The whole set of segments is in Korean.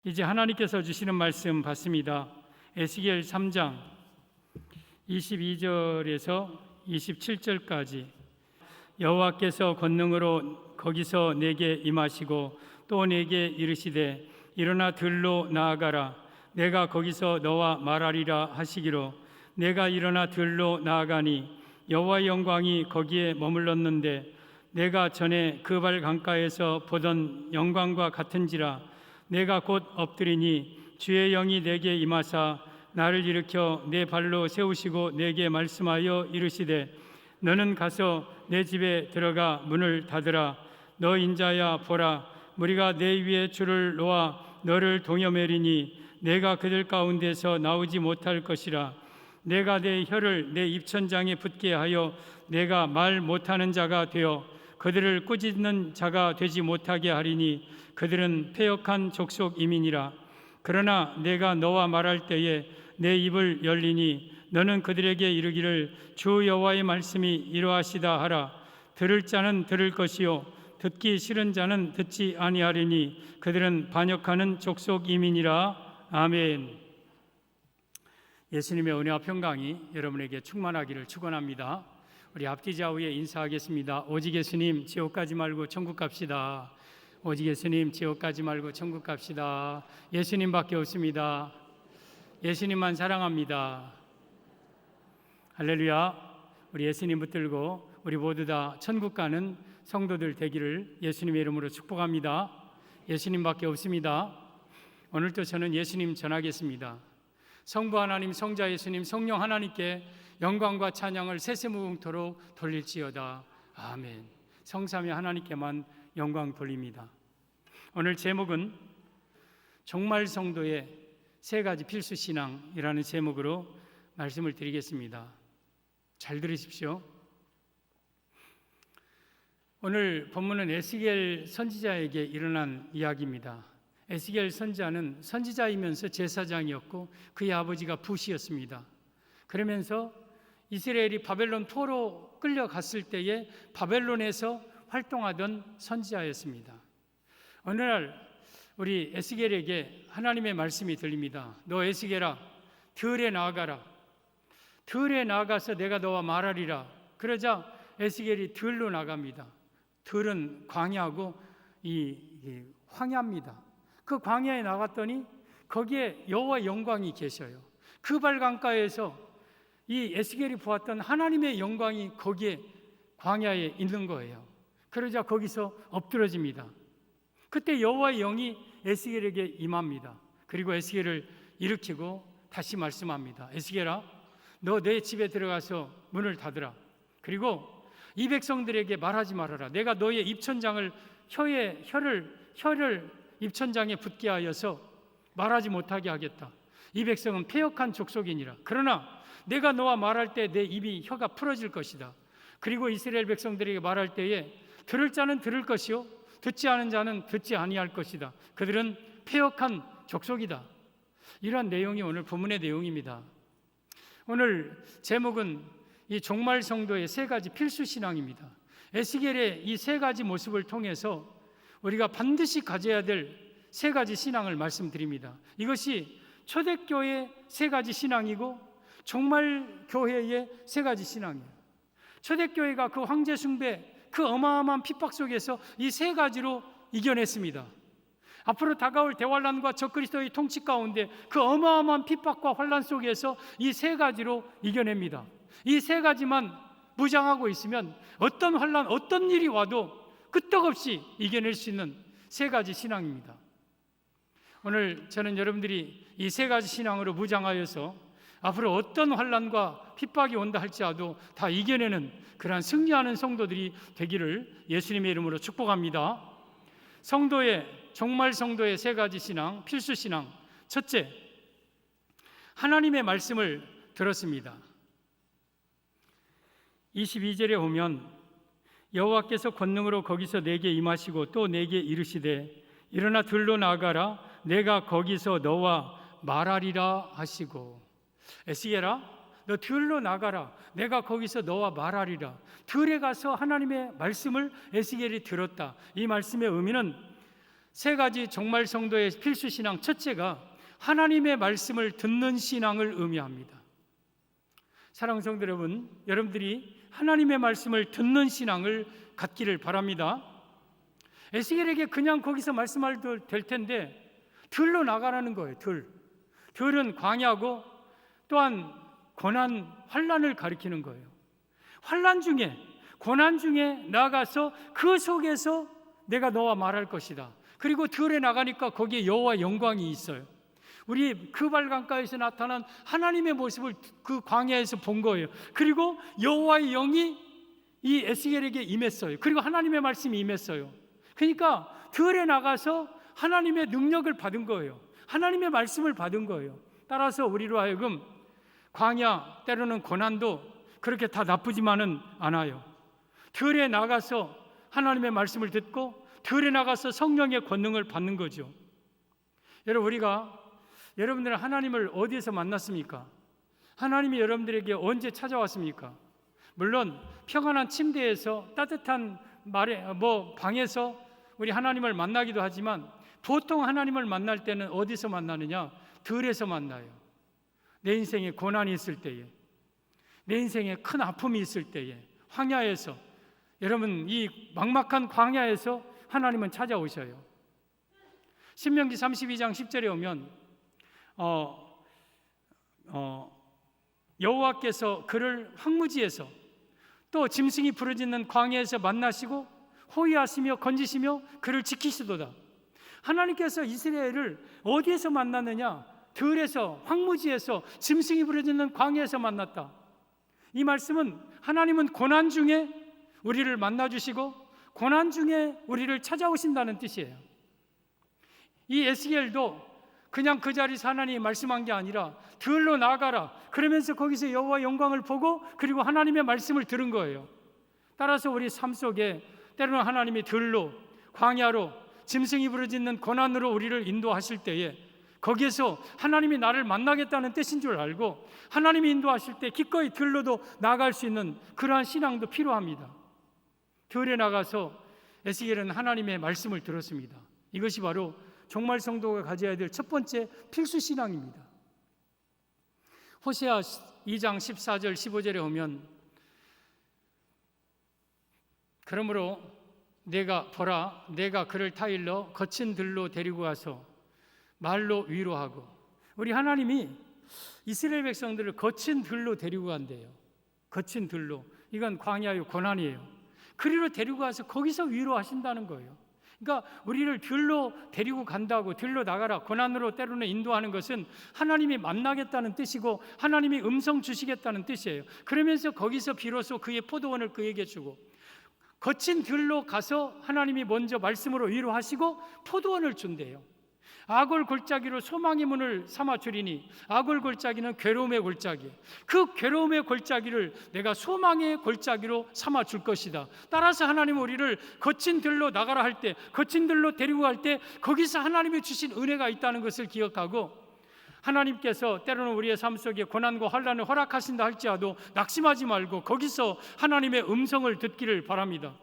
이제 하나님께서 주시는 말씀 받습니다. 에스겔 3장 22절에서 27절까지 여호와께서 권능으로 거기서 내게 임하시고 또 내게 이르시되 일어나 들로 나아가라. 내가 거기서 너와 말하리라 하시기로 내가 일어나 들로 나아가니 여호와의 영광이 거기에 머물렀는데 내가 전에 그 발 강가에서 보던 영광과 같은지라. 내가 곧 엎드리니 주의 영이 내게 임하사 나를 일으켜 내 발로 세우시고 내게 말씀하여 이르시되 너는 가서 내 집에 들어가 문을 닫으라. 너 인자야 보라, 무리가 내 위에 줄을 놓아 너를 동여매리니 내가 그들 가운데서 나오지 못할 것이라. 내가 내 혀를 내 입천장에 붙게 하여 내가 말 못하는 자가 되어 그들을 꾸짖는 자가 되지 못하게 하리니 그들은 패역한 족속 이민이라. 그러나 내가 너와 말할 때에 내 입을 열리니 너는 그들에게 이르기를 주 여호와의 말씀이 이러하시다 하라. 들을 자는 들을 것이요 듣기 싫은 자는 듣지 아니하리니 그들은 반역하는 족속 이민이라. 아멘. 예수님의 은혜와 평강이 여러분에게 충만하기를 축원합니다. 우리 앞뒤 좌우에 인사하겠습니다. 오직 예수님 지옥 가지 말고 천국 갑시다. 오직 예수님 지옥 가지 말고 천국 갑시다. 예수님밖에 없습니다. 예수님만 사랑합니다. 할렐루야. 우리 예수님 붙들고 우리 모두 다 천국 가는 성도들 되기를 예수님의 이름으로 축복합니다. 예수님밖에 없습니다. 오늘도 저는 예수님 전하겠습니다. 성부 하나님, 성자 예수님, 성령 하나님께 영광과 찬양을 세세무궁토록 돌릴지어다. 아멘. 성삼위 하나님께만 영광 돌립니다. 오늘 제목은 종말 성도의 세 가지 필수 신앙이라는 제목으로 말씀을 드리겠습니다. 잘 들으십시오. 오늘 본문은 에스겔 선지자에게 일어난 이야기입니다. 에스겔 선지자는 선지자이면서 제사장이었고 그의 아버지가 부시였습니다. 그러면서 이스라엘이 바벨론 포로 끌려갔을 때에 바벨론에서 활동하던 선지자였습니다. 어느 날 우리 에스겔에게 하나님의 말씀이 들립니다. 너 에스겔아, 들에 나아가라. 들에 나아가서 내가 너와 말하리라. 그러자 에스겔이 들로 나갑니다. 들은 광야고 이 황야입니다. 그 광야에 나갔더니 거기에 여호와의 영광이 계셔요. 그 발 강가에서 이 에스겔이 보았던 하나님의 영광이 거기에 광야에 있는 거예요. 그러자 거기서 엎드러집니다. 그때 여호와의 영이 에스겔에게 임합니다. 그리고 에스겔을 일으키고 다시 말씀합니다. 에스겔아, 너 내 집에 들어가서 문을 닫으라. 그리고 이 백성들에게 말하지 말아라. 내가 너의 입천장을 혀를 입천장에 붙게 하여서 말하지 못하게 하겠다. 이 백성은 패역한 족속이니라. 그러나 내가 너와 말할 때 내 입이 혀가 풀어질 것이다. 그리고 이스라엘 백성들에게 말할 때에 들을 자는 들을 것이요 듣지 않은 자는 듣지 아니할 것이다. 그들은 패역한 족속이다. 이러한 내용이 오늘 본문의 내용입니다. 오늘 제목은 이 종말 성도의 세 가지 필수 신앙입니다. 에스겔의 이 세 가지 모습을 통해서 우리가 반드시 가져야 될 세 가지 신앙을 말씀드립니다. 이것이 초대교회의 세 가지 신앙이고 종말 교회의 세 가지 신앙이에요. 초대교회가 그 황제 숭배, 그 어마어마한 핍박 속에서 이 세 가지로 이겨냈습니다. 앞으로 다가올 대환란과 적그리스도의 통치 가운데 그 어마어마한 핍박과 환란 속에서 이 세 가지로 이겨냅니다. 이 세 가지만 무장하고 있으면 어떤 환란, 어떤 일이 와도 끄떡없이 이겨낼 수 있는 세 가지 신앙입니다. 오늘 저는 여러분들이 이 세 가지 신앙으로 무장하여서 앞으로 어떤 환란과 핍박이 온다 할지라도 다 이겨내는 그러한 승리하는 성도들이 되기를 예수님의 이름으로 축복합니다. 종말 성도의 세 가지 신앙, 필수 신앙. 첫째, 하나님의 말씀을 들었습니다. 22절에 보면 여호와께서 권능으로 거기서 내게 임하시고 또 내게 이르시되 일어나 들로 나아가라. 내가 거기서 너와 말하리라 하시고. 에스겔아, 너 들로 나가라. 내가 거기서 너와 말하리라. 들에 가서 하나님의 말씀을 에스겔이 들었다. 이 말씀의 의미는 세 가지 종말 성도의 필수 신앙, 첫째가 하나님의 말씀을 듣는 신앙을 의미합니다. 사랑하는 성도 여러분, 여러분들이 하나님의 말씀을 듣는 신앙을 갖기를 바랍니다. 에스겔에게 그냥 거기서 말씀해도 될 텐데 들로 나가라는 거예요. 들은 광야고 또한 고난, 환난을 가리키는 거예요. 환난 중에, 고난 중에 나가서 그 속에서 내가 너와 말할 것이다. 그리고 들에 나가니까 거기에 여호와 영광이 있어요. 우리 그 발강가에서 나타난 하나님의 모습을 그 광야에서 본 거예요. 그리고 여호와의 영이 이 에스겔에게 임했어요. 그리고 하나님의 말씀이 임했어요. 그러니까 들에 나가서 하나님의 능력을 받은 거예요. 하나님의 말씀을 받은 거예요. 따라서 우리로 하여금 광야, 때로는 고난도 그렇게 다 나쁘지만은 않아요. 들에 나가서 하나님의 말씀을 듣고 들에 나가서 성령의 권능을 받는 거죠. 여러분, 우리가 여러분들은 하나님을 어디에서 만났습니까? 하나님이 여러분들에게 언제 찾아왔습니까? 물론 평안한 침대에서 따뜻한 방에서 우리 하나님을 만나기도 하지만 보통 하나님을 만날 때는 어디서 만나느냐? 들에서 만나요. 내 인생에 고난이 있을 때에, 내 인생에 큰 아픔이 있을 때에, 황야에서, 여러분 이 막막한 광야에서 하나님은 찾아오셔요. 신명기 32장 10절에 오면 여호와께서 그를 황무지에서 또 짐승이 부르짖는 광야에서 만나시고 호위하시며 건지시며 그를 지키시도다. 하나님께서 이스라엘을 어디에서 만났느냐? 들에서, 황무지에서, 짐승이 부르짖는 광야에서 만났다. 이 말씀은 하나님은 고난 중에 우리를 만나주시고 고난 중에 우리를 찾아오신다는 뜻이에요. 이 에스겔도 그냥 그 자리에서 하나님이 말씀한 게 아니라 들로 나가라, 그러면서 거기서 여호와 영광을 보고 그리고 하나님의 말씀을 들은 거예요. 따라서 우리 삶 속에 때로는 하나님이 들로, 광야로, 짐승이 부르짖는 고난으로 우리를 인도하실 때에 거기에서 하나님이 나를 만나겠다는 뜻인 줄 알고 하나님이 인도하실 때 기꺼이 들로도 나갈 수 있는 그러한 신앙도 필요합니다. 들에 나가서 에스겔은 하나님의 말씀을 들었습니다. 이것이 바로 종말 성도가 가져야 될 첫 번째 필수 신앙입니다. 호세아 2장 14절 15절에 오면 그러므로 내가 그를 타일러 거친 들로 데리고 가서 말로 위로하고, 우리 하나님이 이스라엘 백성들을 거친 들로 데리고 간대요. 거친 들로, 이건 광야의 고난이에요. 그리로 데리고 가서 거기서 위로하신다는 거예요. 그러니까 우리를 들로 데리고 간다고, 들로 나가라, 고난으로 때로는 인도하는 것은 하나님이 만나겠다는 뜻이고 하나님이 음성 주시겠다는 뜻이에요. 그러면서 거기서 비로소 그의 포도원을 그에게 주고, 거친 들로 가서 하나님이 먼저 말씀으로 위로하시고 포도원을 준대요. 악을 골짜기로 소망의 문을 삼아 주리니, 악을 골짜기는 괴로움의 골짜기, 그 괴로움의 골짜기를 내가 소망의 골짜기로 삼아 줄 것이다. 따라서 하나님은 우리를 거친 들로 나가라 할 때, 거친 들로 데리고 갈 때 거기서 하나님이 주신 은혜가 있다는 것을 기억하고, 하나님께서 때로는 우리의 삶 속에 고난과 환난을 허락하신다 할지라도 낙심하지 말고 거기서 하나님의 음성을 듣기를 바랍니다.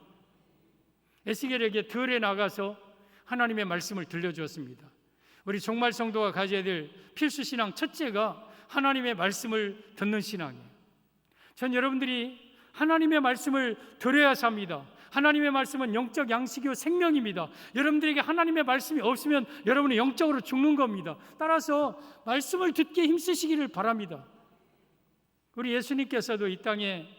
에스겔에게 들에 나가서 하나님의 말씀을 들려주었습니다. 우리 종말 성도가 가져야 될 필수 신앙 첫째가 하나님의 말씀을 듣는 신앙이에요. 전 여러분들이 하나님의 말씀을 들어야 삽니다. 하나님의 말씀은 영적 양식이요 생명입니다. 여러분들에게 하나님의 말씀이 없으면 여러분은 영적으로 죽는 겁니다. 따라서 말씀을 듣기에 힘쓰시기를 바랍니다. 우리 예수님께서도 이 땅에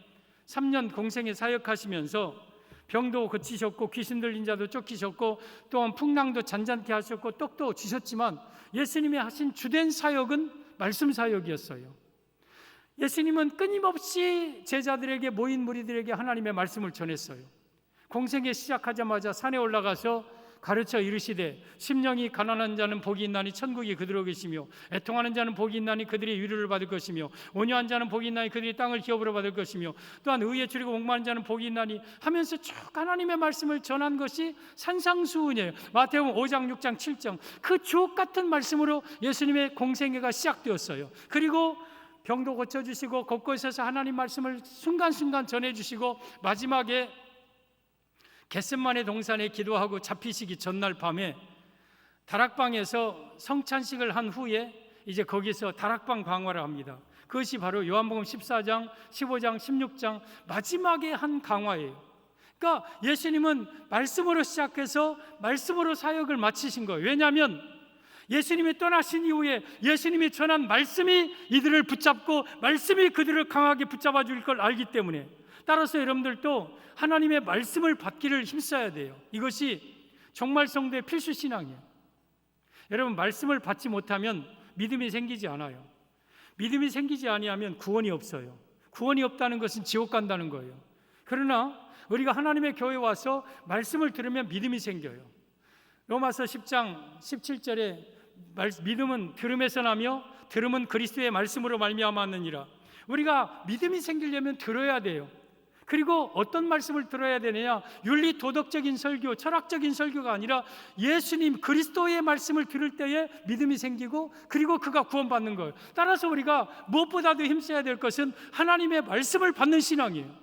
3년 공생에 사역하시면서 병도 고치셨고 귀신 들린 자도 쫓기셨고 또한 풍랑도 잔잔케 하셨고 떡도 주셨지만 예수님이 하신 주된 사역은 말씀 사역이었어요. 예수님은 끊임없이 제자들에게, 모인 무리들에게 하나님의 말씀을 전했어요. 공생에 시작하자마자 산에 올라가서 가르쳐 이르시되 심령이 가난한 자는 복이 있나니 천국이 그들로 계시며, 애통하는 자는 복이 있나니 그들이 위로를 받을 것이며, 온유한 자는 복이 있나니 그들이 땅을 기업으로 받을 것이며, 또한 의에 줄이고 목마른 자는 복이 있나니 하면서 쭉 하나님의 말씀을 전한 것이 산상수훈이에요. 마태복음 5장 6장 7장 그 주옥 같은 말씀으로 예수님의 공생애가 시작되었어요. 그리고 병도 고쳐주시고 곳곳에서 하나님 말씀을 순간순간 전해주시고 마지막에 겟세마네 동산에 기도하고 잡히시기 전날 밤에 다락방에서 성찬식을 한 후에 이제 거기서 다락방 강화를 합니다. 그것이 바로 요한복음 14장, 15장, 16장 마지막에 한 강화예요. 그러니까 예수님은 말씀으로 시작해서 말씀으로 사역을 마치신 거예요. 왜냐하면 예수님이 떠나신 이후에 예수님이 전한 말씀이 이들을 붙잡고 말씀이 그들을 강하게 붙잡아 줄 걸 알기 때문에, 따라서 여러분들도 하나님의 말씀을 받기를 힘써야 돼요. 이것이 정말 성도의 필수 신앙이에요. 여러분, 말씀을 받지 못하면 믿음이 생기지 않아요. 믿음이 생기지 아니하면 구원이 없어요. 구원이 없다는 것은 지옥 간다는 거예요. 그러나 우리가 하나님의 교회에 와서 말씀을 들으면 믿음이 생겨요. 로마서 10장 17절에 믿음은 들음에서 나며 들음은 그리스도의 말씀으로 말미암았느니라. 우리가 믿음이 생기려면 들어야 돼요. 그리고 어떤 말씀을 들어야 되느냐? 윤리 도덕적인 설교, 철학적인 설교가 아니라 예수님 그리스도의 말씀을 들을 때에 믿음이 생기고 그리고 그가 구원받는 거예요. 따라서 우리가 무엇보다도 힘써야 될 것은 하나님의 말씀을 받는 신앙이에요.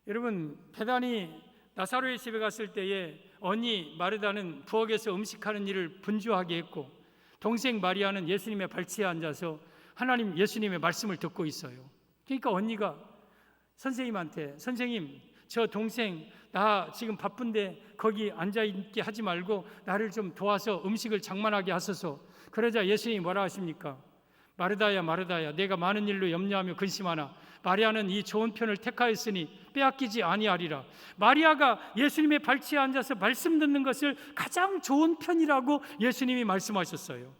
여러분, 베다니 나사로의 집에 갔을 때에 언니 마르다는 부엌에서 음식하는 일을 분주하게 했고, 동생 마리아는 예수님의 발치에 앉아서 예수님의 말씀을 듣고 있어요. 그러니까 언니가 선생님한테, 선생님, 저 동생 나 지금 바쁜데 거기 앉아있게 하지 말고 나를 좀 도와서 음식을 장만하게 하소서. 그러자 예수님이 뭐라 하십니까? 마르다야 마르다야, 내가 많은 일로 염려하며 근심하나 마리아는 이 좋은 편을 택하였으니 빼앗기지 아니하리라. 마리아가 예수님의 발치에 앉아서 말씀 듣는 것을 가장 좋은 편이라고 예수님이 말씀하셨어요.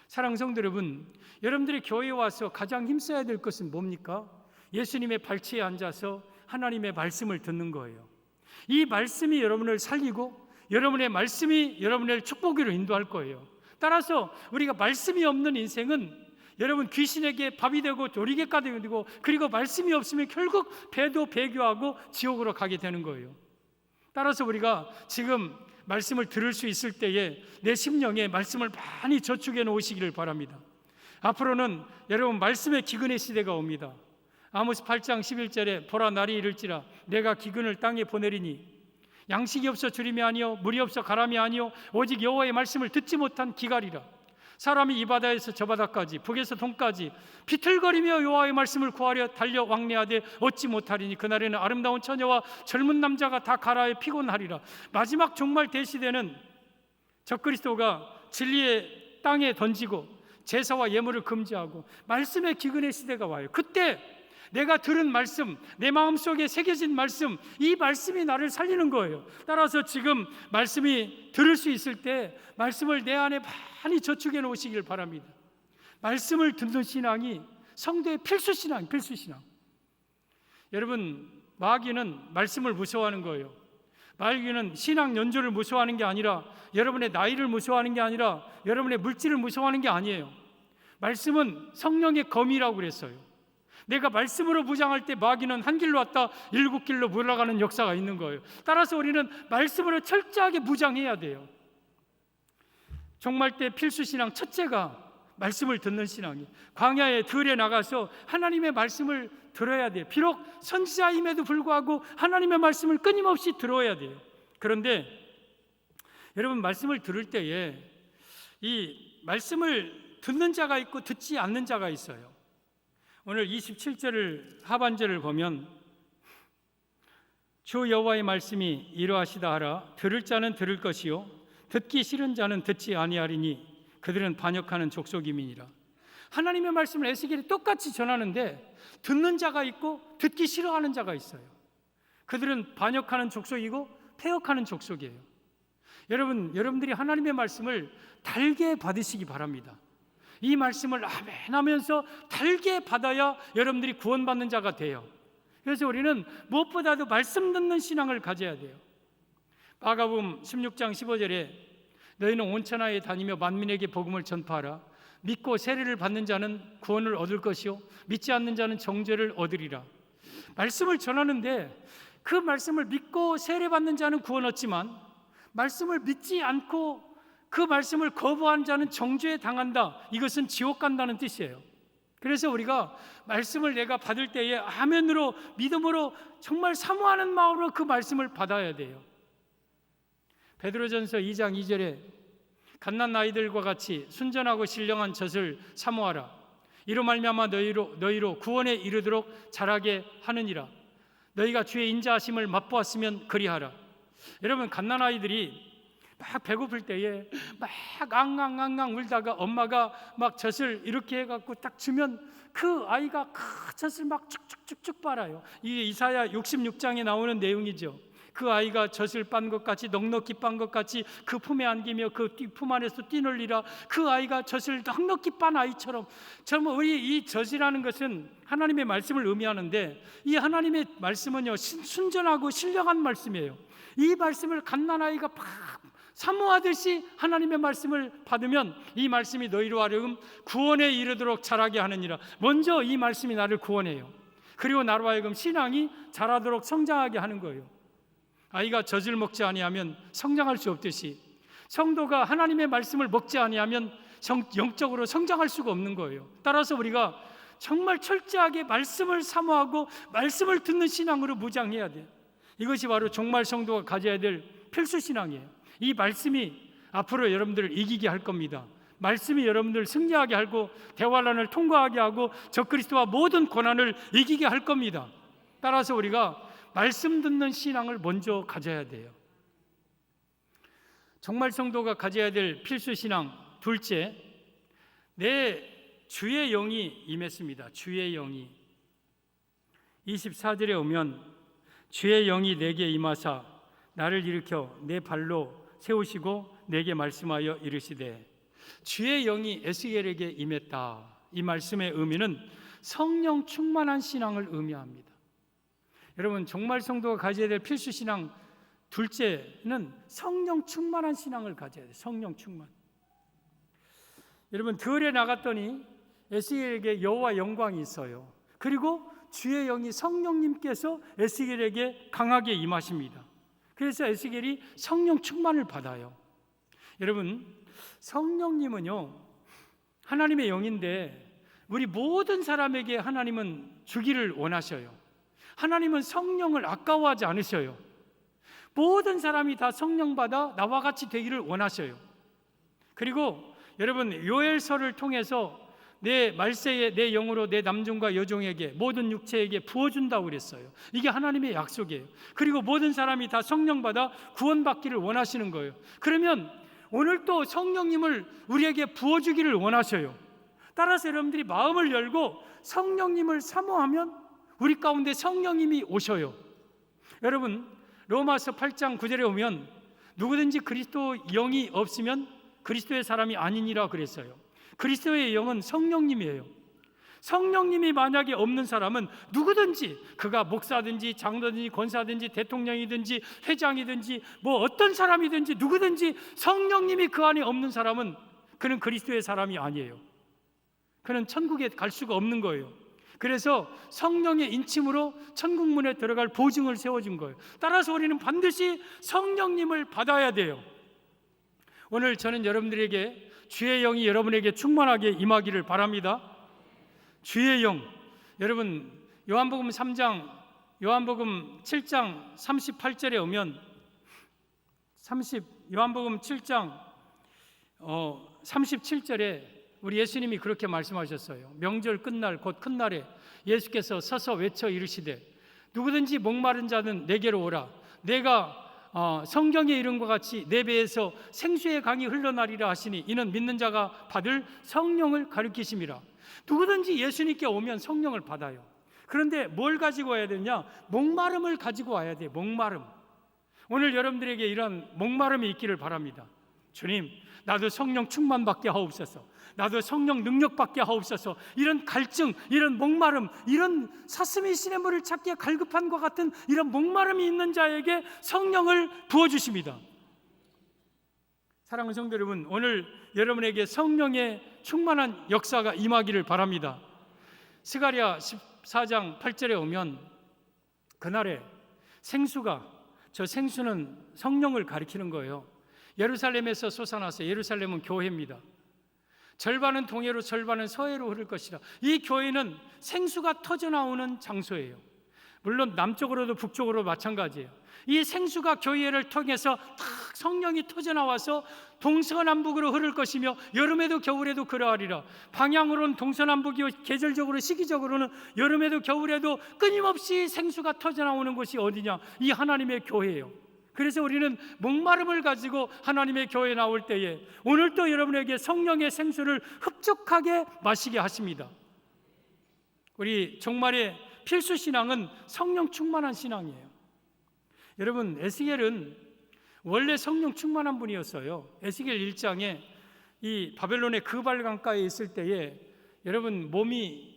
사랑하는 성도 여러분, 여러분들이 교회에 와서 가장 힘써야 될 것은 뭡니까? 예수님의 발치에 앉아서 하나님의 말씀을 듣는 거예요. 이 말씀이 여러분을 살리고 여러분의 말씀이 여러분을 축복으로 인도할 거예요. 따라서 우리가 말씀이 없는 인생은 여러분 귀신에게 밥이 되고 조리개가 되고, 그리고 말씀이 없으면 결국 배도 배교하고 지옥으로 가게 되는 거예요. 따라서 우리가 지금 말씀을 들을 수 있을 때에 내 심령에 말씀을 많이 저축해 놓으시기를 바랍니다. 앞으로는 여러분 말씀의 기근의 시대가 옵니다. 아모스 8장 11절에 보라 날이 이를지라 내가 기근을 땅에 보내리니 양식이 없어 주림이 아니요 물이 없어 가람이 아니요 오직 여호와의 말씀을 듣지 못한 기갈이라. 사람이 이 바다에서 저 바다까지 북에서 동까지 비틀거리며 여호와의 말씀을 구하려 달려 왕래하되 얻지 못하리니 그날에는 아름다운 처녀와 젊은 남자가 다 가라에 피곤하리라. 마지막 종말 대시대는 적그리스도가 진리의 땅에 던지고 제사와 예물을 금지하고 말씀의 기근의 시대가 와요. 그때 내가 들은 말씀, 내 마음속에 새겨진 말씀, 이 말씀이 나를 살리는 거예요. 따라서 지금 말씀이 들을 수 있을 때 말씀을 내 안에 많이 저축해 놓으시길 바랍니다. 말씀을 듣는 신앙이 성도의 필수 신앙, 필수 신앙. 여러분, 마귀는 말씀을 무서워하는 거예요. 마귀는 신앙 연조를 무서워하는 게 아니라, 여러분의 나이를 무서워하는 게 아니라, 여러분의 물질을 무서워하는 게 아니에요. 말씀은 성령의 검이라고 그랬어요. 내가 말씀으로 무장할 때 마귀는 한 길로 왔다 7길로 물러가는 역사가 있는 거예요. 따라서 우리는 말씀으로 철저하게 무장해야 돼요. 종말 때 필수 신앙 첫째가 말씀을 듣는 신앙이에요. 광야에 들에 나가서 하나님의 말씀을 들어야 돼요. 비록 선지자임에도 불구하고 하나님의 말씀을 끊임없이 들어야 돼요. 그런데 여러분, 말씀을 들을 때에 이 말씀을 듣는 자가 있고 듣지 않는 자가 있어요. 오늘 27절 하반절을 보면 주 여호와의 말씀이 이러하시다 하라. 들을 자는 들을 것이요 듣기 싫은 자는 듣지 아니하리니 그들은 반역하는 족속임이니라. 하나님의 말씀을 에스겔이 똑같이 전하는데 듣는 자가 있고 듣기 싫어하는 자가 있어요. 그들은 반역하는 족속이고 패역하는 족속이에요. 여러분들이 하나님의 말씀을 달게 받으시기 바랍니다. 이 말씀을 아멘 하면서 달게 받아야 여러분들이 구원받는 자가 돼요. 그래서 우리는 무엇보다도 말씀 듣는 신앙을 가져야 돼요. 마가복음 16장 15절에 너희는 온 천하에 다니며 만민에게 복음을 전파하라. 믿고 세례를 받는 자는 구원을 얻을 것이요 믿지 않는 자는 정죄를 얻으리라. 말씀을 전하는데 그 말씀을 믿고 세례 받는 자는 구원 얻지만 말씀을 믿지 않고 그 말씀을 거부한 자는 정죄에 당한다. 이것은 지옥 간다는 뜻이에요. 그래서 우리가 말씀을 내가 받을 때에 아멘으로 믿음으로 정말 사모하는 마음으로 그 말씀을 받아야 돼요. 베드로전서 2장 2절에 갓난 아이들과 같이 순전하고 신령한 젖을 사모하라. 이로 말미암아 너희로 구원에 이르도록 자라게 하느니라. 너희가 주의 인자하심을 맛보았으면 그리하라. 여러분, 갓난 아이들이 막 배고플 때에 막 앙앙앙앙 울다가 엄마가 막 젖을 이렇게 해갖고 딱 주면 그 아이가 그 젖을 막 쭉쭉쭉쭉 빨아요. 이게 이사야 66장에 나오는 내용이죠. 그 아이가 젖을 빤 것 같이 넉넉히 빤 것 같이 그 품에 안기며 그 품 안에서 뛰놀리라. 그 아이가 젖을 넉넉히 빤 아이처럼. 정말 우리 이 젖이라는 것은 하나님의 말씀을 의미하는데, 이 하나님의 말씀은요 순전하고 신령한 말씀이에요. 이 말씀을 갓난아이가 팍 사모하듯이 하나님의 말씀을 받으면 이 말씀이 너희로 하여금 구원에 이르도록 자라게 하느니라. 먼저 이 말씀이 나를 구원해요. 그리고 나로 하여금 신앙이 자라도록 성장하게 하는 거예요. 아이가 젖을 먹지 아니하면 성장할 수 없듯이 성도가 하나님의 말씀을 먹지 아니하면 영적으로 성장할 수가 없는 거예요. 따라서 우리가 정말 철저하게 말씀을 사모하고 말씀을 듣는 신앙으로 무장해야 돼요. 이것이 바로 종말 성도가 가져야 될 필수 신앙이에요. 이 말씀이 앞으로 여러분들을 이기게 할 겁니다. 말씀이 여러분들을 승리하게 하고 대환란을 통과하게 하고 적그리스도와 모든 고난을 이기게 할 겁니다. 따라서 우리가 말씀 듣는 신앙을 먼저 가져야 돼요. 정말 성도가 가져야 될 필수 신앙 둘째, 내 주의 영이 임했습니다. 주의 영이 24절에 오면 주의 영이 내게 임하사 나를 일으켜 내 발로 세우시고 내게 말씀하여 이르시되. 주의 영이 에스겔에게 임했다. 이 말씀의 의미는 성령 충만한 신앙을 의미합니다. 여러분, 정말 성도가 가져야 될 필수 신앙 둘째는 성령 충만한 신앙을 가져야 돼요. 성령 충만. 여러분, 들에 나갔더니 에스겔에게 여호와 영광이 있어요. 그리고 주의 영이 성령님께서 에스겔에게 강하게 임하십니다. 그래서 에스겔이 성령 충만을 받아요. 여러분, 성령님은요 하나님의 영인데 우리 모든 사람에게 하나님은 주기를 원하셔요. 하나님은 성령을 아까워하지 않으셔요. 모든 사람이 다 성령 받아 나와 같이 되기를 원하셔요. 그리고 여러분, 요엘서를 통해서 내 말세에 내 영으로 내 남종과 여종에게 모든 육체에게 부어준다고 그랬어요. 이게 하나님의 약속이에요. 그리고 모든 사람이 다 성령 받아 구원받기를 원하시는 거예요. 그러면 오늘 또 성령님을 우리에게 부어주기를 원하셔요. 따라서 여러분들이 마음을 열고 성령님을 사모하면 우리 가운데 성령님이 오셔요. 여러분, 로마서 8장 9절에 오면 누구든지 그리스도 영이 없으면 그리스도의 사람이 아니니라 그랬어요. 그리스도의 영은 성령님이에요. 성령님이 만약에 없는 사람은 누구든지, 그가 목사든지 장로든지 권사든지 대통령이든지 회장이든지 뭐 어떤 사람이든지 누구든지 성령님이 그 안에 없는 사람은 그는 그리스도의 사람이 아니에요. 그는 천국에 갈 수가 없는 거예요. 그래서 성령의 인침으로 천국문에 들어갈 보증을 세워준 거예요. 따라서 우리는 반드시 성령님을 받아야 돼요. 오늘 저는 여러분들에게 주의 영이 여러분에게 충만하게 임하기를 바랍니다. 주의 영, 여러분 요한복음 7장 38절에 오면 요한복음 7장 37절에 우리 예수님이 그렇게 말씀하셨어요. 명절 끝날 곧 큰 날에 예수께서 서서 외쳐 이르시되 누구든지 목마른 자는 내게로 오라. 내가 성경의 이름과 같이 내 배에서 생수의 강이 흘러나리라 하시니 이는 믿는 자가 받을 성령을 가리키심이라. 누구든지 예수님께 오면 성령을 받아요. 그런데 뭘 가지고 와야 되냐? 목마름을 가지고 와야 돼요. 목마름. 오늘 여러분들에게 이런 목마름이 있기를 바랍니다. 주님, 나도 성령 충만받게 하옵소서. 나도 성령 능력받게 하옵소서. 이런 갈증, 이런 목마름, 이런 사슴이 시냇물을 찾기에 갈급한 것 같은 이런 목마름이 있는 자에게 성령을 부어주십니다. 사랑하는 성도 여러분, 오늘 여러분에게 성령의 충만한 역사가 임하기를 바랍니다. 스가랴 14장 8절에 오면 그날에 생수가, 저 생수는 성령을 가리키는 거예요. 예루살렘에서 솟아나서, 예루살렘은 교회입니다. 절반은 동해로 절반은 서해로 흐를 것이라. 이 교회는 생수가 터져나오는 장소예요. 물론 남쪽으로도 북쪽으로 마찬가지예요. 이 생수가 교회를 통해서 탁 성령이 터져나와서 동서남북으로 흐를 것이며 여름에도 겨울에도 그러하리라. 방향으로는 동서남북이요, 계절적으로 시기적으로는 여름에도 겨울에도 끊임없이 생수가 터져나오는 곳이 어디냐? 이 하나님의 교회예요. 그래서 우리는 목마름을 가지고 하나님의 교회에 나올 때에 오늘도 여러분에게 성령의 생수를 흡족하게 마시게 하십니다. 우리 종말의 필수 신앙은 성령 충만한 신앙이에요. 여러분, 에스겔은 원래 성령 충만한 분이었어요. 에스겔 1장에 이 바벨론의 그발 강가에 있을 때에 몸이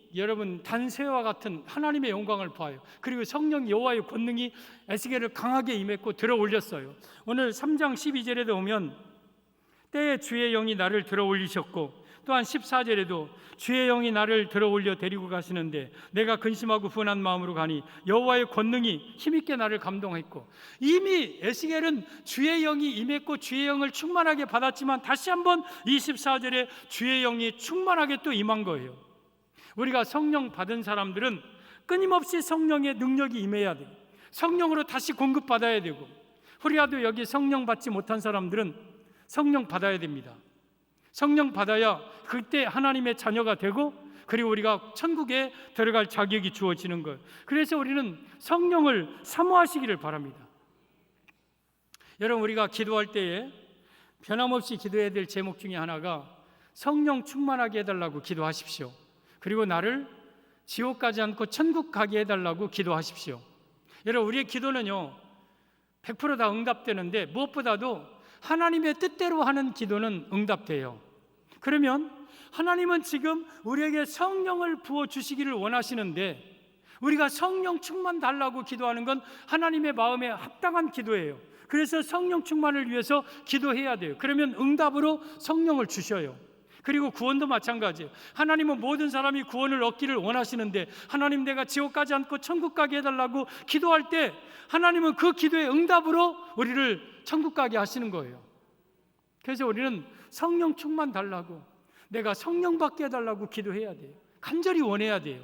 단새와 같은 하나님의 영광을 봐요. 그리고 성령 여호와의 권능이 에스겔을 강하게 임했고 들어 올렸어요. 오늘 3장 12절에도 오면 때에 주의 영이 나를 들어 올리셨고, 또한 14절에도 주의 영이 나를 들어 올려 데리고 가시는데 내가 근심하고 분한 마음으로 가니 여호와의 권능이 힘있게 나를 감동했고, 이미 에스겔은 주의 영이 임했고 주의 영을 충만하게 받았지만 다시 한번 24절에 주의 영이 충만하게 또 임한 거예요. 우리가 성령 받은 사람들은 끊임없이 성령의 능력이 임해야 돼요. 성령으로 다시 공급받아야 되고, 우리라도 여기 성령 받지 못한 사람들은 성령 받아야 됩니다. 성령 받아야 그때 하나님의 자녀가 되고, 그리고 우리가 천국에 들어갈 자격이 주어지는 거예요. 그래서 우리는 성령을 사모하시기를 바랍니다. 여러분, 우리가 기도할 때에 변함없이 기도해야 될 제목 중에 하나가 성령 충만하게 해달라고 기도하십시오. 그리고 나를 지옥 가지 않고 천국 가게 해달라고 기도하십시오. 여러분, 우리의 기도는요 100% 다 응답되는데, 무엇보다도 하나님의 뜻대로 하는 기도는 응답돼요. 그러면 하나님은 지금 우리에게 성령을 부어주시기를 원하시는데, 우리가 성령 충만 달라고 기도하는 건 하나님의 마음에 합당한 기도예요. 그래서 성령 충만을 위해서 기도해야 돼요. 그러면 응답으로 성령을 주셔요. 그리고 구원도 마찬가지예요. 하나님은 모든 사람이 구원을 얻기를 원하시는데, 하나님 내가 지옥 가지 않고 천국 가게 해달라고 기도할 때 하나님은 그 기도의 응답으로 우리를 천국 가게 하시는 거예요. 그래서 우리는 성령 충만 달라고, 내가 성령 받게 해달라고 기도해야 돼요. 간절히 원해야 돼요.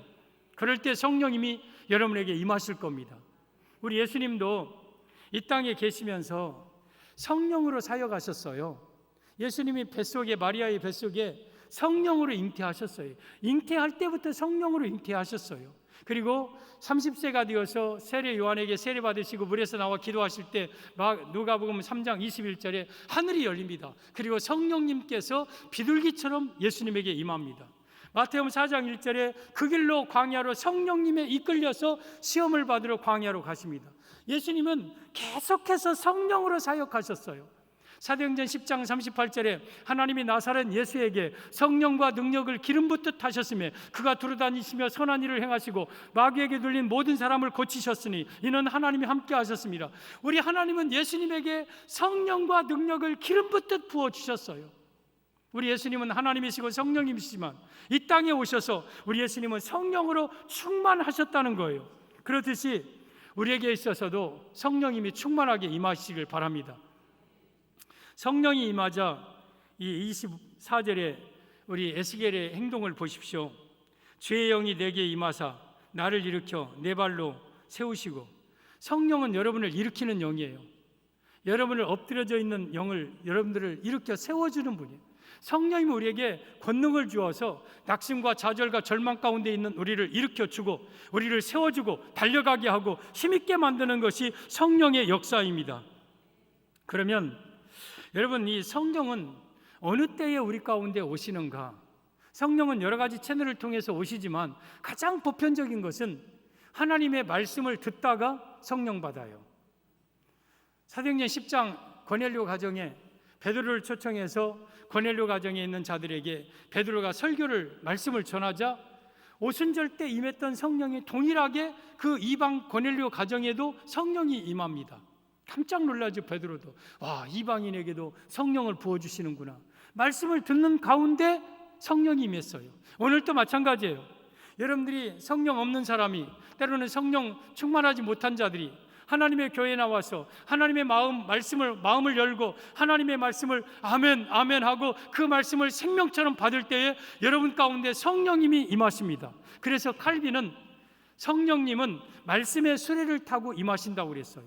그럴 때 성령님이 여러분에게 임하실 겁니다. 우리 예수님도 이 땅에 계시면서 성령으로 사역하셨어요. 예수님이 뱃속에, 마리아의 뱃속에 성령으로 잉태하셨어요. 잉태할 때부터 성령으로 잉태하셨어요. 그리고 30세가 되어서 세례 요한에게 세례 받으시고 물에서 나와 기도하실 때 누가복음 3장 21절에 하늘이 열립니다. 그리고 성령님께서 비둘기처럼 예수님에게 임합니다. 마태복음 4장 1절에 그 길로 광야로 성령님에 이끌려서 시험을 받으러 광야로 가십니다. 예수님은 계속해서 성령으로 사역하셨어요. 사도행전 10장 38절에 하나님이 나사렛 예수에게 성령과 능력을 기름 붓듯 하셨으며 그가 두루다니시며 선한 일을 행하시고 마귀에게 눌린 모든 사람을 고치셨으니 이는 하나님이 함께 하셨습니다. 우리 하나님은 예수님에게 성령과 능력을 기름 붓듯 부어주셨어요. 우리 예수님은 하나님이시고 성령님이시지만 이 땅에 오셔서 우리 예수님은 성령으로 충만하셨다는 거예요. 그렇듯이 우리에게 있어서도 성령님이 충만하게 임하시길 바랍니다. 성령이 임하자 이 24절에 우리 에스겔의 행동을 보십시오. 주의 영이 내게 임하사 나를 일으켜 내 발로 세우시고, 성령은 여러분을 일으키는 영이에요. 여러분을 엎드려져 있는 영을, 여러분들을 일으켜 세워주는 분이에요. 성령님이 우리에게 권능을 주어서 낙심과 좌절과 절망 가운데 있는 우리를 일으켜주고 우리를 세워주고 달려가게 하고 힘있게 만드는 것이 성령의 역사입니다. 그러면 여러분, 이 성령은 어느 때에 우리 가운데 오시는가? 성령은 여러 가지 채널을 통해서 오시지만 가장 보편적인 것은 하나님의 말씀을 듣다가 성령 받아요. 사도행전 10장 고넬료 가정에 베드로를 초청해서 고넬료 가정에 있는 자들에게 베드로가 설교를, 말씀을 전하자 오순절 때 임했던 성령이 동일하게 그 이방 고넬료 가정에도 성령이 임합니다. 깜짝 놀라죠. 베드로도 와, 이방인에게도 성령을 부어주시는구나. 말씀을 듣는 가운데 성령이 임했어요. 오늘도 마찬가지예요. 여러분들이 성령 없는 사람이, 때로는 성령 충만하지 못한 자들이 하나님의 교회에 나와서 하나님의 마음을 열고 하나님의 말씀을 아멘 아멘 하고 그 말씀을 생명처럼 받을 때에 여러분 가운데 성령님이 임하십니다. 그래서 칼빈은 성령님은 말씀의 수레를 타고 임하신다고 그랬어요.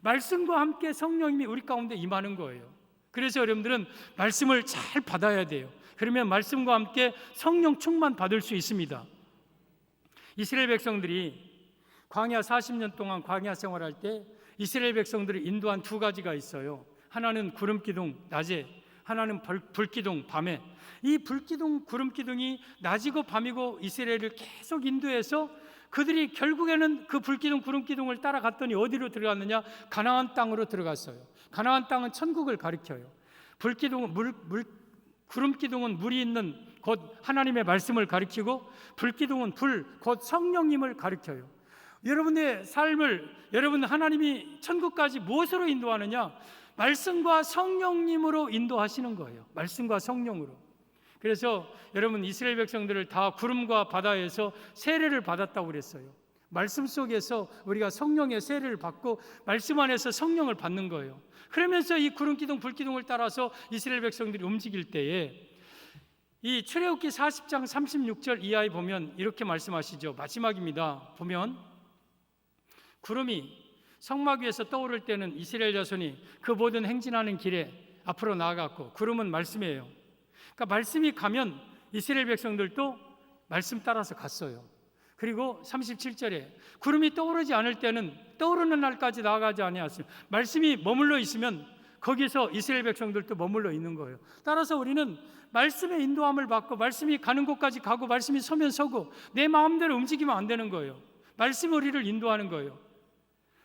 말씀과 함께 성령님이 우리 가운데 임하는 거예요. 그래서 여러분들은 말씀을 잘 받아야 돼요. 그러면 말씀과 함께 성령 충만 받을 수 있습니다. 이스라엘 백성들이 광야 40년 동안 광야 생활할 때 이스라엘 백성들을 인도한 두 가지가 있어요. 하나는 구름기둥 낮에, 하나는 불기둥 밤에. 이 불기둥 구름기둥이 낮이고 밤이고 이스라엘을 계속 인도해서 그들이 결국에는 그 불기둥 구름기둥을 따라갔더니 어디로 들어갔느냐? 가나안 땅으로 들어갔어요. 가나안 땅은 천국을 가리켜요. 불기둥은 구름기둥은 물이 있는 곧 하나님의 말씀을 가리키고, 불기둥은 곧 성령님을 가리켜요. 여러분의 삶을, 여러분 하나님이 천국까지 무엇으로 인도하느냐? 말씀과 성령님으로 인도하시는 거예요. 말씀과 성령으로. 그래서 여러분 이스라엘 백성들을 다 구름과 바다에서 세례를 받았다고 그랬어요. 말씀 속에서 우리가 성령의 세례를 받고 말씀 안에서 성령을 받는 거예요. 그러면서 이 구름기둥 불기둥을 따라서 이스라엘 백성들이 움직일 때에 이 출애굽기 40장 36절 이하에 보면 이렇게 말씀하시죠. 마지막입니다. 보면 구름이 성막 위에서 떠오를 때는 이스라엘 자손이 그 모든 행진하는 길에 앞으로 나아갔고, 구름은 말씀이에요. 그러니까 말씀이 가면 이스라엘 백성들도 말씀 따라서 갔어요. 그리고 37절에 구름이 떠오르지 않을 때는 떠오르는 날까지 나아가지 아니하였어요. 말씀이 머물러 있으면 거기서 이스라엘 백성들도 머물러 있는 거예요. 따라서 우리는 말씀의 인도함을 받고 말씀이 가는 곳까지 가고 말씀이 서면 서고 내 마음대로 움직이면 안 되는 거예요. 말씀이 우리를 인도하는 거예요.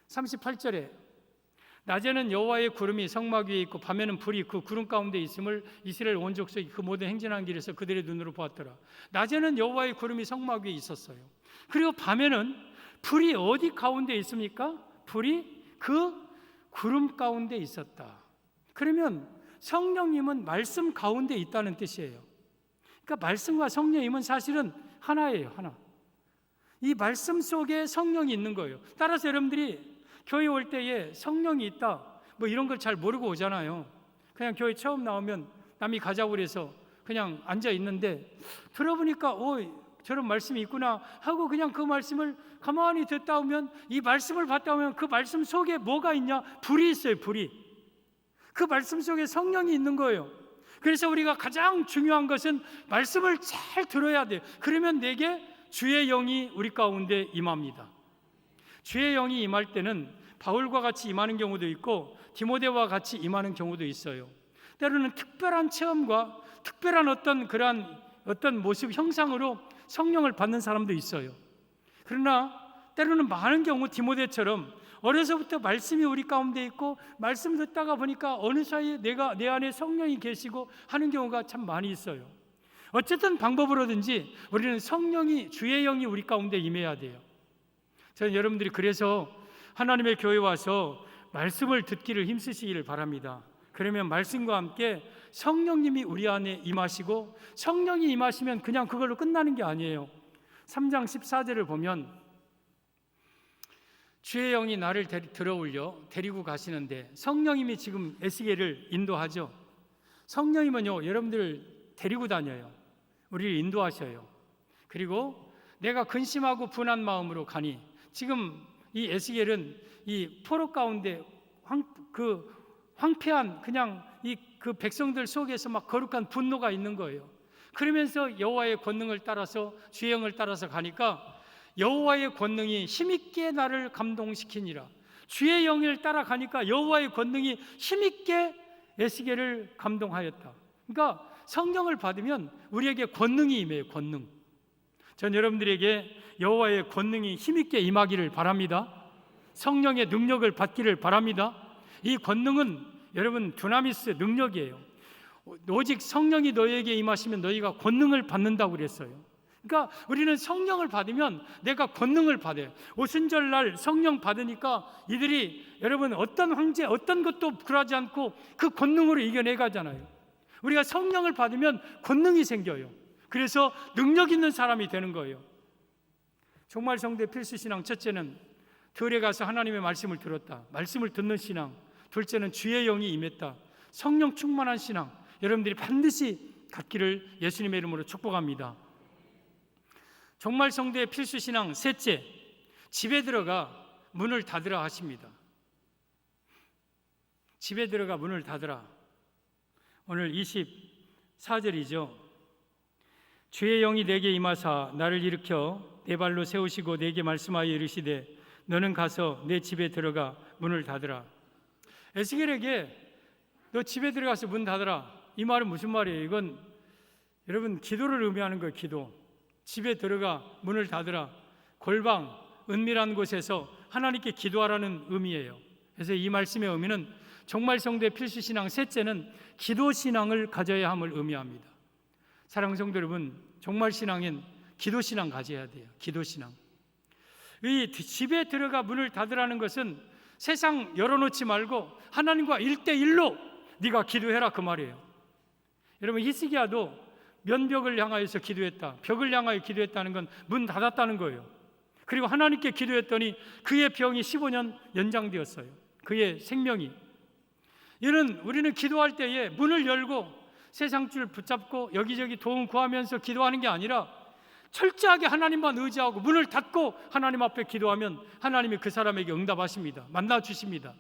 38절에 낮에는 여호와의 구름이 성막 위에 있고 밤에는 불이 그 구름 가운데 있음을 이스라엘 온 족속이 그 모든 행진한 길에서 그들의 눈으로 보았더라. 낮에는 여호와의 구름이 성막 위에 있었어요. 그리고 밤에는 불이 어디 가운데 있습니까? 불이 그 구름 가운데 있었다. 그러면 성령님은 말씀 가운데 있다는 뜻이에요. 그러니까 말씀과 성령님은 사실은 하나예요. 하나. 이 말씀 속에 성령이 있는 거예요. 따라서 여러분들이 교회 올 때에 성령이 있다 뭐 이런 걸 잘 모르고 오잖아요. 그냥 교회 처음 나오면 남이 가자고 그래서 그냥 앉아 있는데 들어보니까 저런 말씀이 있구나 하고 그냥 그 말씀을 가만히 듣다 오면, 이 말씀을 받다 오면 그 말씀 속에 뭐가 있냐? 불이 있어요. 불이. 그 말씀 속에 성령이 있는 거예요. 그래서 우리가 가장 중요한 것은 말씀을 잘 들어야 돼요. 그러면 내게 주의 영이 우리 가운데 임합니다. 주의 영이 임할 때는 바울과 같이 임하는 경우도 있고 디모데와 같이 임하는 경우도 있어요. 때로는 특별한 체험과 특별한 어떤 모습 형상으로 성령을 받는 사람도 있어요. 그러나 때로는 많은 경우 디모데처럼 어려서부터 말씀이 우리 가운데 있고 말씀 듣다가 보니까 어느 사이에 내 안에 성령이 계시고 하는 경우가 참 많이 있어요. 어쨌든 방법으로든지 우리는 주의 영이 우리 가운데 임해야 돼요. 저는 여러분들이 그래서 하나님의 교회에 와서 말씀을 듣기를 힘쓰시기를 바랍니다. 그러면 말씀과 함께 성령님이 우리 안에 임하시고, 성령이 임하시면 그냥 그걸로 끝나는 게 아니에요. 3장 14절을 보면 주의 영이 나를 들어올려 데리고 가시는데, 성령님이 지금 에스겔을 인도하죠. 성령님은요 여러분들을 데리고 다녀요. 우리를 인도하셔요. 그리고 내가 근심하고 분한 마음으로 가니, 지금 이 에스겔은 이 포로 가운데 황폐한 그냥 그 백성들 속에서 막 거룩한 분노가 있는 거예요. 그러면서 여호와의 권능을 따라서 주의 영을 따라서 가니까 여호와의 권능이 힘있게 나를 감동시키니라. 주의 영을 따라가니까 여호와의 권능이 힘있게 에스겔을 감동하였다. 그러니까 성령을 받으면 우리에게 권능이 임해요. 권능. 전 여러분들에게 여호와의 권능이 힘있게 임하기를 바랍니다. 성령의 능력을 받기를 바랍니다. 이 권능은 여러분 두나미스 능력이에요. 오직 성령이 너희에게 임하시면 너희가 권능을 받는다고 그랬어요. 그러니까 우리는 성령을 받으면 내가 권능을 받아요. 오순절날 성령 받으니까 이들이 여러분 어떤 황제 어떤 것도 굴하지 않고 그 권능으로 이겨내가잖아요. 우리가 성령을 받으면 권능이 생겨요. 그래서 능력 있는 사람이 되는 거예요. 정말 성도의 필수 신앙, 첫째는 들에 가서 하나님의 말씀을 들었다. 말씀을 듣는 신앙. 둘째는 주의 영이 임했다. 성령 충만한 신앙. 여러분들이 반드시 갖기를 예수님의 이름으로 축복합니다. 정말 성도의 필수 신앙, 셋째, 집에 들어가 문을 닫으라 하십니다. 집에 들어가 문을 닫으라. 오늘 24절이죠. 주의 영이 내게 임하사 나를 일으켜 내 발로 세우시고 내게 말씀하여 이르시되 너는 가서 내 집에 들어가 문을 닫으라. 에스겔에게 너 집에 들어가서 문 닫으라. 이 말은 무슨 말이에요? 이건 여러분 기도를 의미하는 거예요. 기도. 집에 들어가 문을 닫으라. 골방, 은밀한 곳에서 하나님께 기도하라는 의미예요. 그래서 이 말씀의 의미는 정말 성도의 필수신앙 셋째는 기도신앙을 가져야 함을 의미합니다. 사랑하는 성도 여러분, 정말 신앙엔 기도신앙 가져야 돼요. 기도신앙. 이 집에 들어가 문을 닫으라는 것은 세상 열어놓지 말고 하나님과 1대1로 네가 기도해라 그 말이에요. 여러분 히스기야도 면벽을 향하여서 기도했다. 벽을 향하여 기도했다는 건 문 닫았다는 거예요. 그리고 하나님께 기도했더니 그의 병이 15년 연장되었어요. 그의 생명이. 이는 우리는 기도할 때에 문을 열고 세상 줄 붙잡고 여기저기 도움 구하면서 기도하는 게 아니라 철저하게 하나님만 의지하고 문을 닫고 하나님 앞에 기도하면 하나님이 그 사람에게 응답하십니다. 만나주십니다.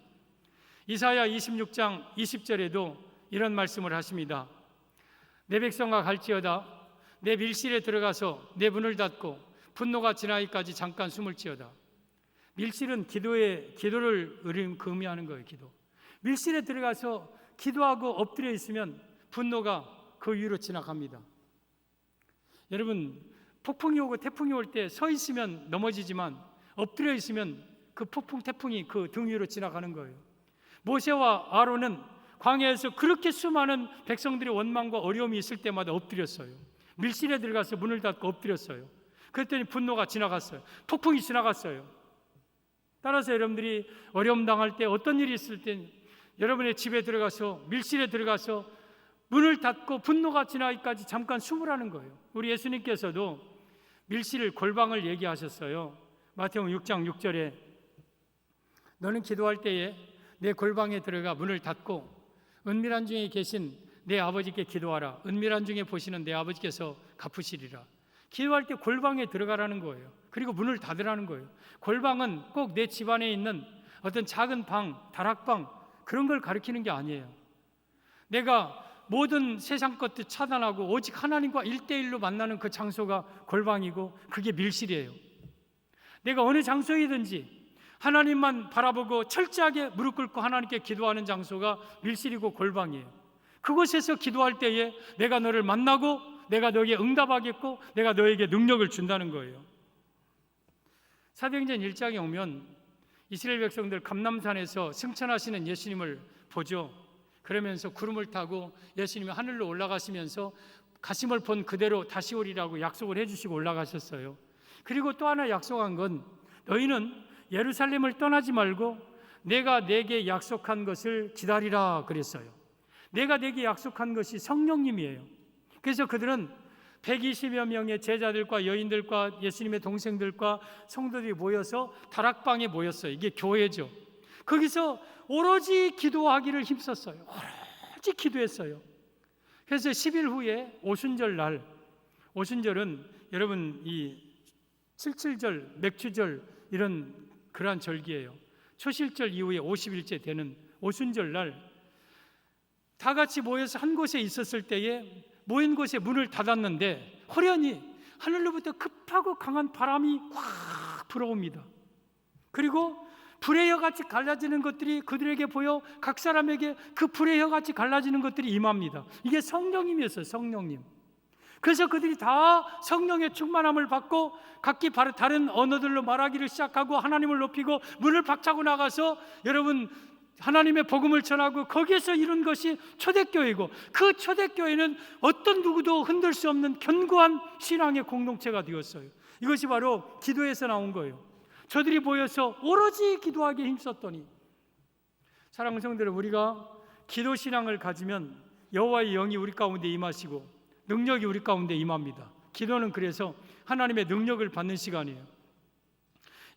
이사야 26장 20절에도 이런 말씀을 하십니다. 내 백성아 갈지어다 내 밀실에 들어가서 내 문을 닫고 분노가 지나기까지 잠깐 숨을 지어다. 밀실은 기도를 의미하는 거예요. 기도. 밀실에 들어가서 기도하고 엎드려 있으면 분노가 그 위로 지나갑니다. 여러분 폭풍이 오고 태풍이 올 때 서 있으면 넘어지지만 엎드려 있으면 그 폭풍 태풍이 그 등 위로 지나가는 거예요. 모세와 아론은 광야에서 그렇게 수많은 백성들의 원망과 어려움이 있을 때마다 엎드렸어요. 밀실에 들어가서 문을 닫고 엎드렸어요. 그랬더니 분노가 지나갔어요. 폭풍이 지나갔어요. 따라서 여러분들이 어려움 당할 때 어떤 일이 있을 때 여러분의 집에 들어가서 밀실에 들어가서 문을 닫고 분노가 지나기까지 잠깐 숨으라는 거예요. 우리 예수님께서도 밀실 골방을 얘기하셨어요. 마태복음 6장 6절에 너는 기도할 때에 내 골방에 들어가 문을 닫고 은밀한 중에 계신 내 아버지께 기도하라. 은밀한 중에 보시는 내 아버지께서 갚으시리라. 기도할 때 골방에 들어가라는 거예요. 그리고 문을 닫으라는 거예요. 골방은 꼭 내 집안에 있는 어떤 작은 방, 다락방 그런 걸 가리키는 게 아니에요. 내가 모든 세상 것들 차단하고 오직 하나님과 1대1로 만나는 그 장소가 골방이고 그게 밀실이에요. 내가 어느 장소이든지 하나님만 바라보고 철저하게 무릎 꿇고 하나님께 기도하는 장소가 밀실이고 골방이에요. 그곳에서 기도할 때에 내가 너를 만나고 내가 너에게 응답하겠고 내가 너에게 능력을 준다는 거예요. 사도행전 1장에 오면 이스라엘 백성들 감람산에서 승천하시는 예수님을 보죠. 그러면서 구름을 타고 예수님이 하늘로 올라가시면서 가심을 본 그대로 다시 오리라고 약속을 해주시고 올라가셨어요. 그리고 또 하나 약속한 건 너희는 예루살렘을 떠나지 말고 내가 내게 약속한 것을 기다리라 그랬어요. 내가 내게 약속한 것이 성령님이에요. 그래서 그들은 120여 명의 제자들과 여인들과 예수님의 동생들과 성도들이 모여서 다락방에 모였어요. 이게 교회죠. 거기서 오로지 기도하기를 힘썼어요. 오로지 기도했어요. 그래서 10일 후에 오순절 날, 오순절은 여러분 이 칠칠절, 맥추절 이런 그러한 절기예요. 초실절 이후에 50일째 되는 오순절 날 다 같이 모여서 한 곳에 있었을 때에 모인 곳에 문을 닫았는데 호련히 하늘로부터 급하고 강한 바람이 확 불어옵니다. 그리고 불의 혀같이 갈라지는 것들이 그들에게 보여 각 사람에게 그 불의 혀같이 갈라지는 것들이 임합니다. 이게 성령님이었어요. 성령님. 그래서 그들이 다 성령의 충만함을 받고 각기 다른 언어들로 말하기를 시작하고 하나님을 높이고 문을 박차고 나가서 여러분 하나님의 복음을 전하고 거기에서 이룬 것이 초대교회이고 그 초대교회는 어떤 누구도 흔들 수 없는 견고한 신앙의 공동체가 되었어요. 이것이 바로 기도에서 나온 거예요. 저들이 모여서 오로지 기도하기에 힘썼더니 사랑하는 성도들 우리가 기도 신앙을 가지면 여호와의 영이 우리 가운데 임하시고 능력이 우리 가운데 임합니다. 기도는 그래서 하나님의 능력을 받는 시간이에요.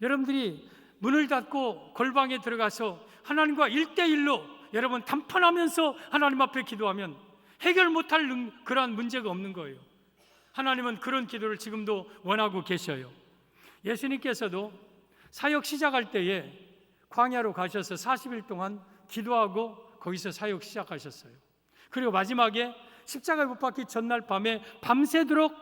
여러분들이 문을 닫고 골방에 들어가서 하나님과 1대1로 여러분 담판하면서 하나님 앞에 기도하면 해결 못할 그러한 문제가 없는 거예요. 하나님은 그런 기도를 지금도 원하고 계셔요. 예수님께서도 사역 시작할 때에 광야로 가셔서 40일 동안 기도하고 거기서 사역 시작하셨어요. 그리고 마지막에 십자가에 못 박기 전날 밤에 밤새도록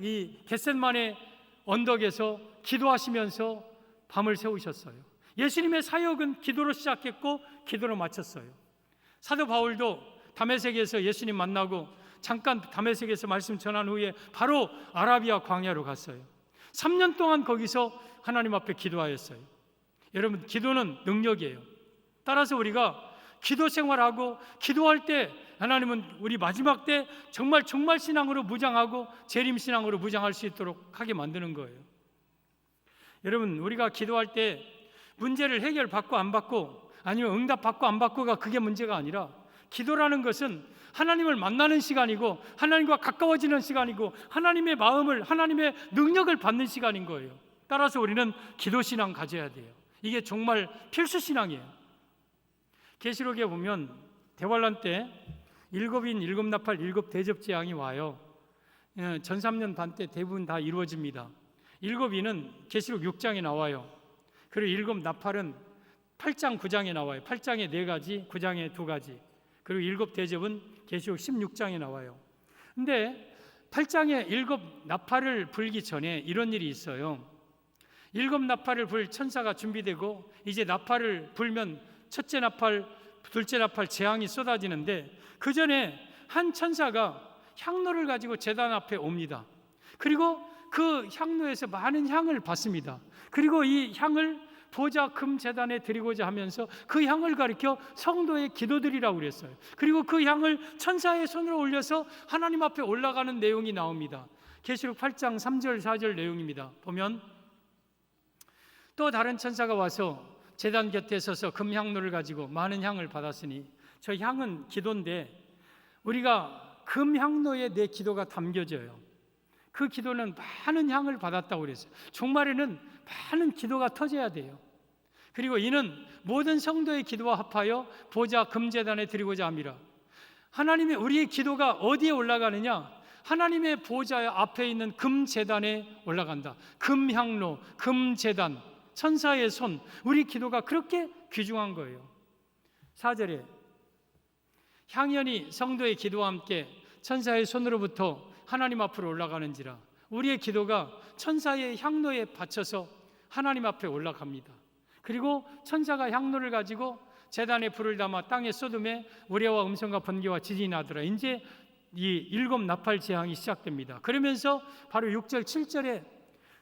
이 겟셋마네 언덕에서 기도하시면서 밤을 새우셨어요. 예수님의 사역은 기도로 시작했고 기도로 마쳤어요. 사도 바울도 다메섹에서 예수님 만나고 잠깐 다메섹에서 말씀 전한 후에 바로 아라비아 광야로 갔어요. 3년 동안 거기서 하나님 앞에 기도하였어요. 여러분, 기도는 능력이에요. 따라서 우리가 기도 생활하고 기도할 때 하나님은 우리 마지막 때 정말 신앙으로 무장하고 재림 신앙으로 무장할 수 있도록 하게 만드는 거예요. 여러분, 우리가 기도할 때 문제를 해결받고 안 받고 아니면 응답받고 안 받고가 그게 문제가 아니라, 기도라는 것은 하나님을 만나는 시간이고 하나님과 가까워지는 시간이고 하나님의 마음을, 하나님의 능력을 받는 시간인 거예요. 따라서 우리는 기도 신앙 가져야 돼요. 이게 정말 필수 신앙이에요. 계시록에 보면 대환란 때 일곱인, 일곱 나팔, 일곱 대접 재앙이 와요. 전3년 반 때 대부분 다 이루어집니다. 일곱인은 계시록 6장에 나와요. 그리고 일곱 나팔은 8장, 9장에 나와요. 8장에 4가지, 9장에 2가지. 그리고 일곱 대접은 계시록 16장에 나와요. 근데 8장에 일곱 나팔을 불기 전에 이런 일이 있어요. 일곱 나팔을 불 천사가 준비되고 이제 나팔을 불면 첫째 나팔, 둘째 나팔 재앙이 쏟아지는데, 그 전에 한 천사가 향로를 가지고 제단 앞에 옵니다. 그리고 그 향로에서 많은 향을 받습니다. 그리고 이 향을 보좌 금 제단에 드리고자 하면서 그 향을 가리켜 성도의 기도드리라고 그랬어요. 그리고 그 향을 천사의 손으로 올려서 하나님 앞에 올라가는 내용이 나옵니다. 계시록 8장 3절 4절 내용입니다. 보면 또 다른 천사가 와서 제단 곁에 서서 금향로를 가지고 많은 향을 받았으니, 저 향은 기도인데 우리가 금향로에 내 기도가 담겨져요. 그 기도는 많은 향을 받았다고 그랬어요. 종말에는 많은 기도가 터져야 돼요. 그리고 이는 모든 성도의 기도와 합하여 보좌 금제단에 드리고자 함이라. 하나님의 우리의 기도가 어디에 올라가느냐? 하나님의 보좌 앞에 있는 금제단에 올라간다. 금향로, 금제단, 천사의 손, 우리 기도가 그렇게 귀중한 거예요. 4절에 향연이 성도의 기도와 함께 천사의 손으로부터 하나님 앞으로 올라가는지라. 우리의 기도가 천사의 향로에 받쳐서 하나님 앞에 올라갑니다. 그리고 천사가 향로를 가지고 제단에 불을 담아 땅에 쏟음에 우레와 음성과 번개와 지진이 나더라. 이제 이 일곱 나팔 재앙이 시작됩니다. 그러면서 바로 6절 7절에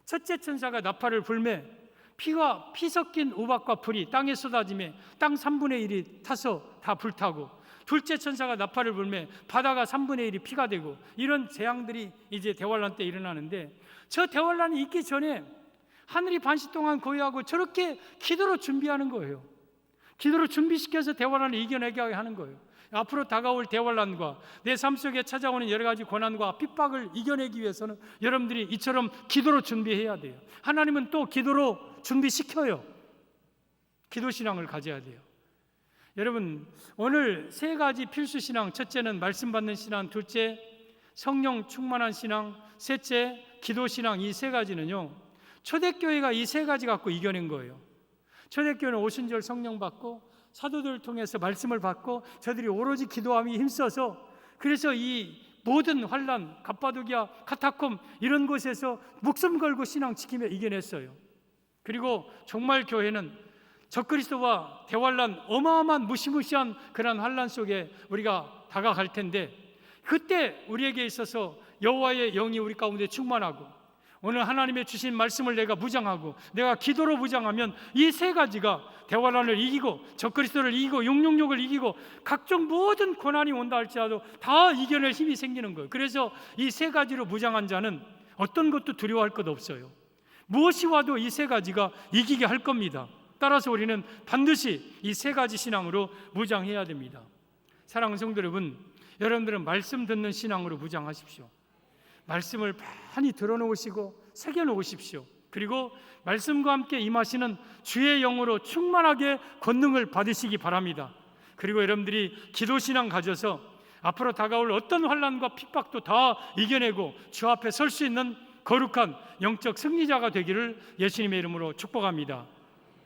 첫째 천사가 나팔을 불매 피 섞인 우박과 불이 땅에 쏟아지며 땅 3분의 1이 타서 다 불타고, 둘째 천사가 나팔을 불매 바다가 3분의 1이 피가 되고, 이런 재앙들이 이제 대환란 때 일어나는데, 저 대환란이 있기 전에 하늘이 반시 동안 고요하고 저렇게 기도로 준비하는 거예요. 기도로 준비시켜서 대환란을 이겨내게 하는 거예요. 앞으로 다가올 대환란과 내 삶 속에 찾아오는 여러 가지 고난과 핍박을 이겨내기 위해서는 여러분들이 이처럼 기도로 준비해야 돼요. 하나님은 또 기도로 준비시켜요. 기도 신앙을 가져야 돼요. 여러분, 오늘 3가지 필수 신앙, 첫째는 말씀 받는 신앙, 둘째 성령 충만한 신앙, 셋째 기도 신앙, 이 3가지는요 초대교회가 이 3가지 갖고 이겨낸 거예요. 초대교회는 오순절 성령 받고 사도들을 통해서 말씀을 받고 저들이 오로지 기도함이 힘써서, 그래서 이 모든 환난, 갑바도기아, 카타콤 이런 곳에서 목숨 걸고 신앙 지키며 이겨냈어요. 그리고 종말 교회는 적그리스도와 대환란, 어마어마한 무시무시한 그런 환난 속에 우리가 다가갈 텐데, 그때 우리에게 있어서 여호와의 영이 우리 가운데 충만하고 오늘 하나님의 주신 말씀을 내가 무장하고 내가 기도로 무장하면 이 3가지가 대환란을 이기고 적그리스도를 이기고 666을 이기고 각종 모든 고난이 온다 할지라도 다 이겨낼 힘이 생기는 거예요. 그래서 이 3가지로 무장한 자는 어떤 것도 두려워할 것 없어요. 무엇이 와도 이 3가지가 이기게 할 겁니다. 따라서 우리는 반드시 이 3가지 신앙으로 무장해야 됩니다. 사랑하는 성도 여러분, 여러분들은 말씀 듣는 신앙으로 무장하십시오. 말씀을 많이 들어놓으시고 새겨놓으십시오. 그리고 말씀과 함께 임하시는 주의 영으로 충만하게 권능을 받으시기 바랍니다. 그리고 여러분들이 기도신앙 가져서 앞으로 다가올 어떤 환난과 핍박도 다 이겨내고 주 앞에 설 수 있는 거룩한 영적 승리자가 되기를 예수님의 이름으로 축복합니다.